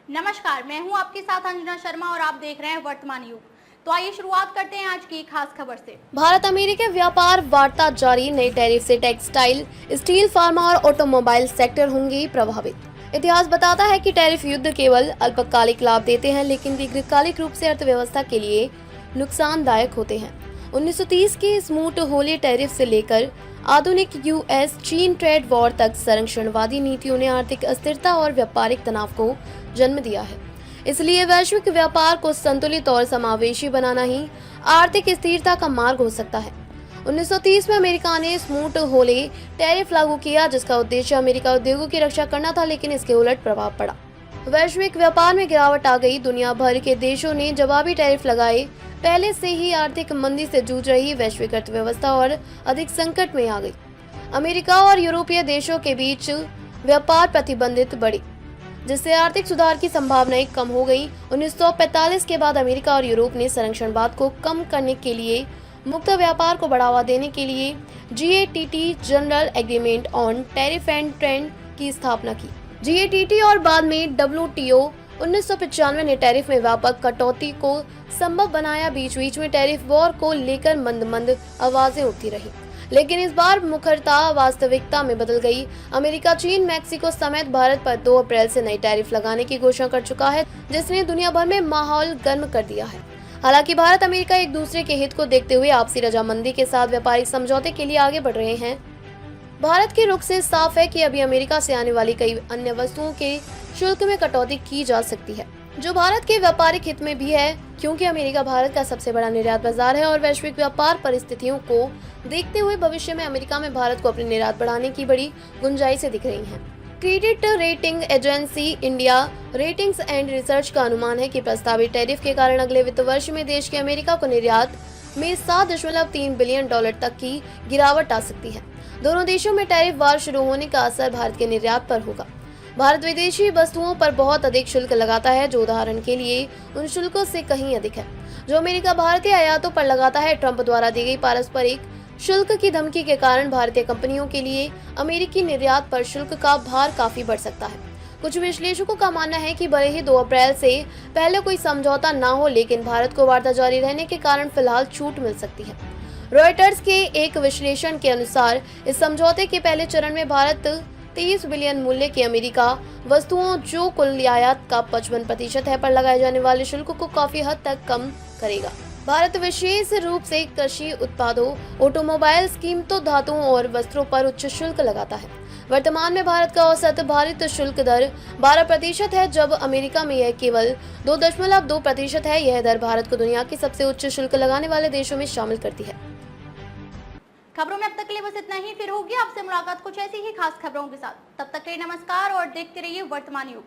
नमस्कार, मैं हूं आपके साथ अंजना शर्मा और आप देख रहे हैं वर्तमान युग। तो आइए शुरुआत करते हैं आज की खास खबर से। भारत अमेरिका व्यापार वार्ता जारी, नए टैरिफ से टेक्सटाइल, स्टील, फार्मा और ऑटोमोबाइल सेक्टर होंगे प्रभावित। इतिहास बताता है कि टैरिफ युद्ध केवल अल्पकालिक लाभ देते हैं, लेकिन दीर्घकालिक रूप से अर्थव्यवस्था के लिए नुकसानदायक होते हैं। 1930 के स्मूथ होली टैरिफ से लेकर आधुनिक यूएस चीन ट्रेड वॉर तक संरक्षणवादी नीतियों ने आर्थिक अस्थिरता और व्यापारिक तनाव को जन्म दिया है। इसलिए वैश्विक व्यापार को संतुलित और समावेशी बनाना ही आर्थिक स्थिरता का मार्ग हो सकता है। 1930 में अमेरिका ने स्मूथ होले टैरिफ लागू किया, जिसका उद्देश्य अमेरिका उद्योगों की रक्षा करना था, लेकिन इसके उलट प्रभाव पड़ा। वैश्विक व्यापार में गिरावट आ गई। दुनिया भर के देशों ने जवाबी टैरिफ लगाए। पहले से ही आर्थिक मंदी से जूझ रही वैश्विक अर्थव्यवस्था और अधिक संकट में आ गई। अमेरिका और यूरोपीय देशों के बीच व्यापार प्रतिबंधित बढ़ी, जिससे आर्थिक सुधार की संभावनाएं कम हो गई। 1945 के बाद अमेरिका और यूरोप ने संरक्षणवाद को कम करने के लिए मुक्त व्यापार को बढ़ावा देने के लिए GATT general agreement on tariff and trade की स्थापना की। GATT और बाद में WTO 1995 ने टैरिफ में व्यापक कटौती को संभव बनाया। बीच बीच में टैरिफ वॉर को लेकर मंद मंद आवाजें उठती रही, लेकिन इस बार मुखरता वास्तविकता में बदल गई। अमेरिका, चीन, मैक्सिको समेत भारत पर 2 अप्रैल से नई टैरिफ लगाने की घोषणा कर चुका है, जिसने दुनिया भर में माहौल गर्म कर दिया है। हालांकि भारत अमेरिका एक दूसरे के हित को देखते हुए आपसी रजामंदी के साथ व्यापारिक समझौते के लिए आगे बढ़ रहे हैं। भारत के रुख से साफ है कि अभी अमेरिका से आने वाली कई अन्य वस्तुओं के शुल्क में कटौती की जा सकती है, जो भारत के व्यापारिक हित में भी है, क्योंकि अमेरिका भारत का सबसे बड़ा निर्यात बाजार है और वैश्विक व्यापार परिस्थितियों को देखते हुए भविष्य में अमेरिका में भारत को अपनी निर्यात बढ़ाने की बड़ी गुंजाइशें दिख रही हैं। Credit rating agency India ratings and research का अनुमान है कि प्रस्तावित टैरिफ के कारण अगले वित्त वर्ष में देश के अमेरिका को निर्यात में 7.3 बिलियन डॉलर तक की गिरावट आ सकती है। दोनों देशों में टैरिफ वार शुरू होने का असर भारत के निर्यात पर होगा। भारत विदेशी वस्तुओं पर बहुत अधिक शुल्क लगाता है, जो उदाहरण के लिए उन शुल्कों से कहीं अधिक है जो अमेरिका भारतीय आयातों पर लगाता है। ट्रंप द्वारा दी गई पारस्परिक शुल्क की धमकी के कारण भारतीय कंपनियों के लिए अमेरिकी निर्यात पर शुल्क का भार काफी बढ़ सकता है। कुछ विश्लेषकों का मानना है कि भले ही 2 अप्रैल से पहले कोई समझौता न हो, लेकिन भारत को वार्ता जारी रहने के कारण फिलहाल छूट मिल सकती है। रॉयटर्स के एक विश्लेषण के अनुसार इस समझौते के पहले चरण में भारत 30 बिलियन मूल्य की अमेरिका वस्तुओं, जो कुल आयात का 55% है, पर लगाए जाने वाले शुल्क को काफी हद तक कम करेगा। भारत विशेष रूप से कृषि उत्पादों, ऑटोमोबाइल, कीमतों, धातुओं और वस्त्रों पर उच्च शुल्क लगाता है। वर्तमान में भारत का औसत भारित शुल्क दर 12% है, जब अमेरिका में यह केवल 2.2% है। यह दर भारत को दुनिया के सबसे उच्च शुल्क लगाने वाले देशों में शामिल करती है। खबरों में अब तक के लिए बस इतना ही। फिर होगी आपसे मुलाकात कुछ ऐसी ही खास खबरों के साथ। तब तक के लिए नमस्कार और देखते रहिए वर्तमान युग।